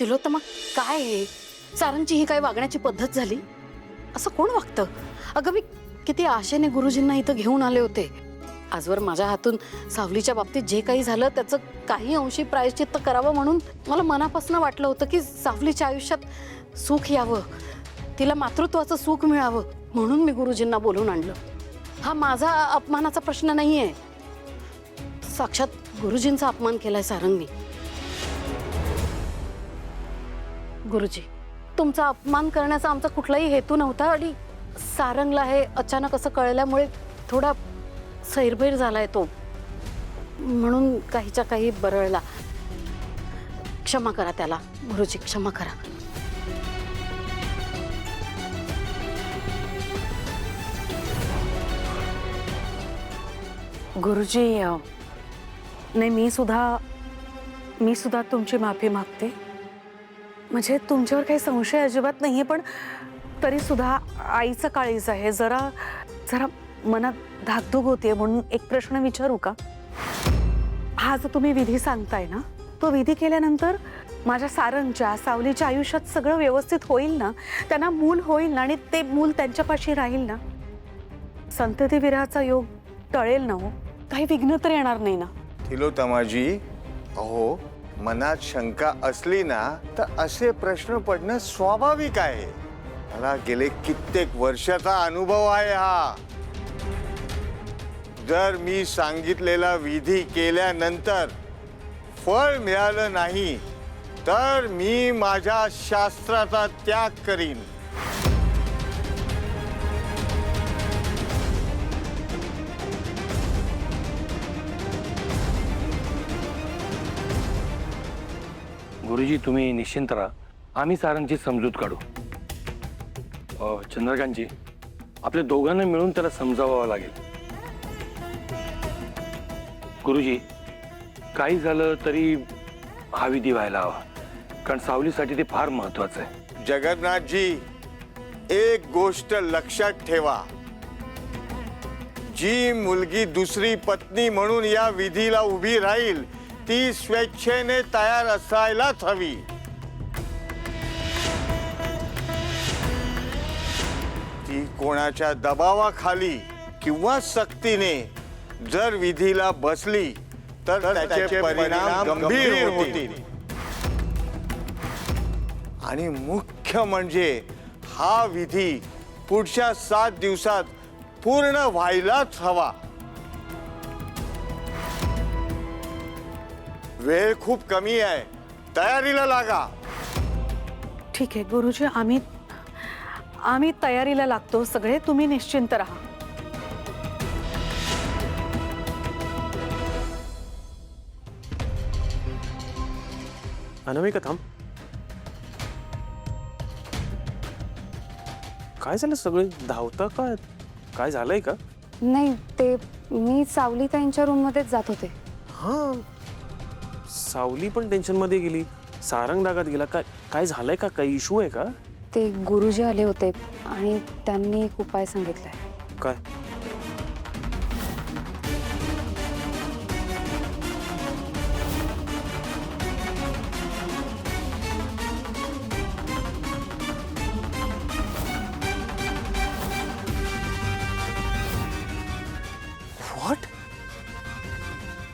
तिलोत्तमा, काय आहे? सारंगची ही काय वागण्याची पद्धत झाली? असं कोण वागतं? अगं मी किती आशेने गुरुजींना इथं घेऊन आले होते. आजवर माझ्या हातून सावलीच्या बाबतीत जे काही झालं त्याचं काही अंशी प्रायश्चित्त करावं म्हणून मला मनापासून वाटलं होतं की सावलीच्या आयुष्यात सुख यावं, तिला मातृत्वाचं सुख मिळावं म्हणून मी गुरुजींना बोलून आणलं. हा माझा अपमानाचा प्रश्न नाहीये. साक्षात गुरुजींचा अपमान केलाय सारंगनी. गुरुजी, तुमचा अपमान करण्याचा आमचा कुठलाही हेतू नव्हता आणि सारंगला हे अचानक असं कळल्यामुळे थोडा सैरभैर झालाय तो, म्हणून काहीच्या काही बरळला. क्षमा करा त्याला गुरुजी, क्षमा करा. गुरुजी, नाही मी सुद्धा तुमची माफी मागते. म्हणजे तुमच्यावर काही संशय अजिबात नाहीये, पण तरी सुद्धा आईचं काळीज आहे. जरा मनात धाकधूक होतीये, म्हणून एक प्रश्न विचारू का? हा जो तुम्ही विधी सांगताय ना, तो विधी केल्यानंतर माझ्या सारंगच्या सावलीच्या आयुष्यात सगळं व्यवस्थित होईल ना? त्यांना मूल होईल ना? आणि ते मूल त्यांच्यापाशी राहील ना? संतती विरहाचा योग टळेल ना? हो, काही विघ्न तर येणार नाही ना? तिलोत्तमाजी, अहो मनात शंका असली ना तर असे प्रश्न पडणं स्वाभाविक आहे. मला गेले कित्येक वर्षाचा अनुभव आहे हा. जर मी सांगितलेला विधी केल्यानंतर फळ मिळालं नाही तर मी माझ्या शास्त्राचा त्याग करीन. गुरुजी, तुम्ही निश्चिंत राहा. आम्ही सारंगची समजूत काढू. चंद्रकांतजी, आपल्या दोघांना मिळून त्याला समजावावं लागेल. गुरुजी, काही झालं तरी हा विधी व्हायला हवा, कारण सावलीसाठी ते फार महत्वाचं आहे. जगन्नाथजी, एक गोष्ट लक्षात ठेवा. जी मुलगी दुसरी पत्नी म्हणून या विधीला उभी राहील ती स्वेच्छेने तयार असायलाच हवी. ती कोणाच्या दबावाखाली किंवा सक्तीने जर विधीला बसली तर त्याचे परिणाम गंभीर होतील. आणि मुख्य म्हणजे हा विधी पुढच्या 7 दिवसात पूर्ण व्हायलाच हवा. वेळ खूप कमी आहे, तयारीला लागा. ठीक आहे गुरुजी, आम्ही तयारीला लागतो सगळे. तुम्ही निश्चिंत राहा. अनामिका, थांब. काय झालं? सगळे धावता का? काय झालंय का? नाही, ते मी सावली त्यांच्या रूम मध्येच जात होते. हा, सावली पण टेन्शन मध्ये गेली, सारंग दागात गेला. काय झालंय का? काही इशू आहे का? ते गुरुजी आले होते आणि त्यांनी एक उपाय सांगितलाय. काय? व्हॉट?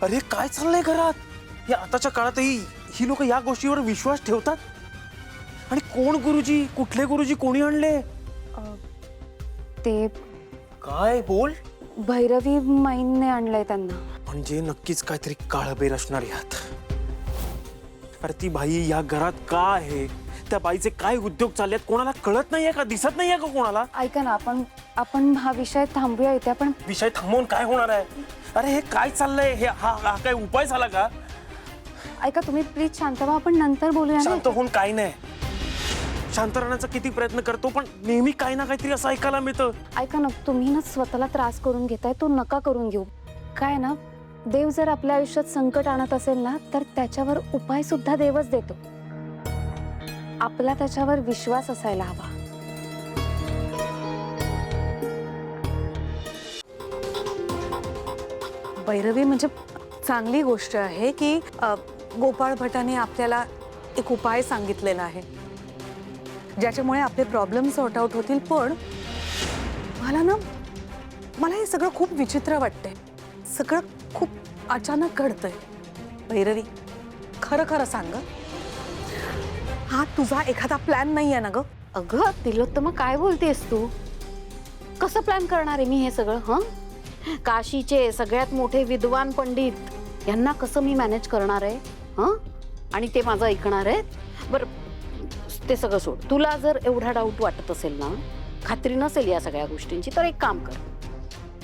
अरे काय चाललंय घरात? या आताच्या काळातही ही लोक या गोष्टीवर विश्वास ठेवतात? आणि कोण गुरुजी? कुठले गुरुजी? कोणी आणले? ते काय? बोल. भैरवी माईंने आणलंय त्यांना. म्हणजे नक्कीच काहीतरी काळबेर असणार यात. अरे ती बाई या घरात का आहे? त्या बाईचे काय उद्योग चाललेत कोणाला कळत नाहीये का? दिसत नाहीये का कोणाला? ऐका ना, आपण हा विषय थांबूया इथे. आपण विषय थांबवून काय होणार आहे? अरे हे काय चाललंय? हे हा काय उपाय झाला का? ऐका, तुम्ही प्लीज शांत व्हा. आपण नंतर बोलूया. शांत होऊन काय नाही. शांत राहण्याचा किती प्रयत्न करतो पण नेहमी काही ना काहीतरी असं ऐकायला मिळतं. ऐका ना, तुम्ही ना स्वतःला त्रास करून घेताय, तो नका करून घेऊ. काय ना, देव जर आपल्या आयुष्यात संकट आणत असेल ना तर त्याच्यावर उपाय सुद्धा देवच देतो. आपला त्याच्यावर विश्वास असायला हवा. भैरवी, म्हणजे चांगली गोष्ट आहे की गोपाळ भटाने आपल्याला एक उपाय सांगितलेला आहे ज्याच्यामुळे आपले प्रॉब्लेम सॉर्ट आउट होतील. पण मला हे सगळं खूप विचित्र वाटतंय. सगळं खूप अचानक घडतंय. भैरवी, खरं खरं सांग, हा तुझा एखादा प्लॅन नाही आहे ना ग? अगं तिलोत्तमा, काय बोलतेस तू? कसं प्लॅन करणार आहे मी हे सगळं? काशीचे सगळ्यात मोठे विद्वान पंडित यांना कसं मी मॅनेज करणार आहे? आणि ते माझं ऐकणार आहेत? बरं, ते सगळं सोड. तुला जर एवढा डाऊट वाटत असेल ना, खात्री नसेल या सगळ्या गोष्टींची, तर एक काम कर,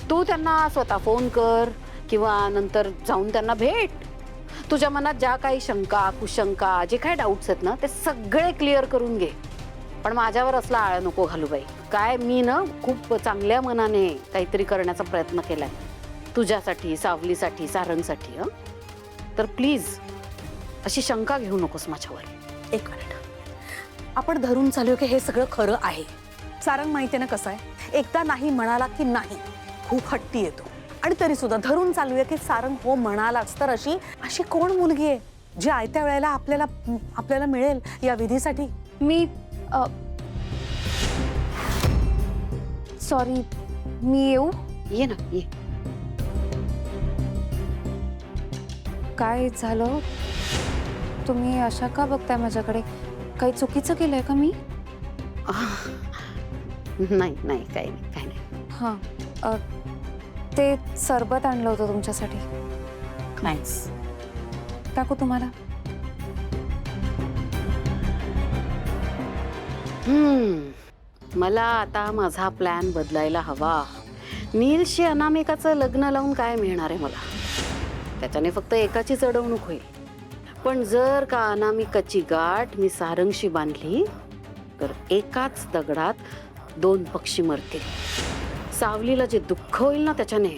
तू त्यांना स्वतः फोन कर किंवा नंतर जाऊन त्यांना भेट. तुझ्या मनात ज्या काही शंका, कुशंका, जे काही डाऊट्स आहेत ना, ते सगळे क्लिअर करून घे. पण माझ्यावर असला आळ नको घालू बाई. काय, मी ना खूप चांगल्या मनाने काहीतरी करण्याचा प्रयत्न केलाय तुझ्यासाठी, सावलीसाठी, सारंगसाठी. तर प्लीज अशी शंका घेऊ नकोस माझ्यावर. एक मिनिट, आपण धरून चालू की हे सगळं खरं आहे. सारंग माहितीये ना कसं आहे, एकदा नाही म्हणाला की नाही, खूप हट्टी येतो. आणि तरी सुद्धा धरून चालूया की सारंग हो म्हणालाच. तर अशी कोण मुलगी आहे जी आयत्या वेळेला आपल्याला मिळेल या विधीसाठी? मी सॉरी, मी येऊ? ये ना, ये. काय झालं? तुम्ही अशा का बघताय माझ्याकडे? काही चुकीचं केलंय का मी? नाही नाही, काही नाही, काही नाही. हां, ते सरबत आणलं होतं तुमच्यासाठी. थँक्स. टाकू तुम्हाला? मला आता माझा प्लॅन बदलायला हवा. नीलशी अनामिकाचं लग्न लावून काय मिळणार आहे मला? त्याच्याने फक्त एकाचीच अडवणूक होईल. पण जर का अनामिकाची गाठ मी सारंगशी बांधली तर एकाच दगडात 2 पक्षी मरतील. सावलीला जे दुःख होईल ना त्याच्याने,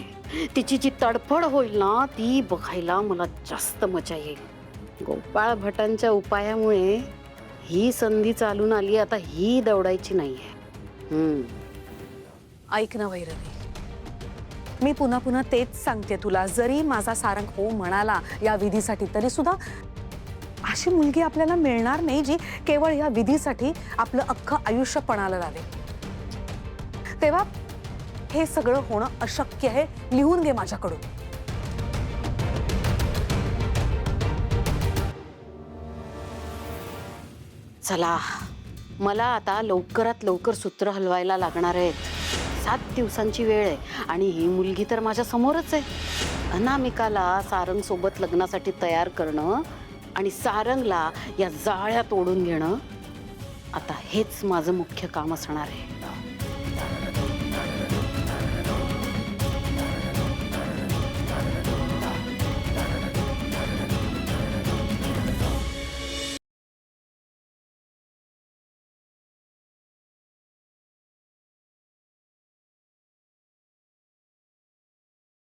तिची जी तडफड होईल ना, ती बघायला मला जास्त मजा येईल. गोपाळ भटांच्या उपायामुळे ही संधी चालून आली. आता ही दौडायची नाहीये. ऐक ना भैरवी, मी पुन्हा पुन्हा तेच सांगते तुला. जरी माझा सारंग हो म्हणाला या विधीसाठी, तरी सुद्धा अशी मुलगी आपल्याला मिळणार नाही जी केवळ या विधीसाठी आपलं अख्खं आयुष्य पणाला लावेल. तेव्हा हे सगळं होणं अशक्य आहे. लिहून घे माझ्याकडून. चला, मला आता लवकरात लवकर सूत्र हलवायला लागणार आहेत. 7 दिवसांची वेळ आहे आणि ही मुलगी तर माझ्या समोरच आहे. अनामिकाला सारंग सोबत लग्नासाठी तयार करणं आणि सारंगला या जाळ्यात ओढून घेणं, आता हेच माझं मुख्य काम असणार आहे.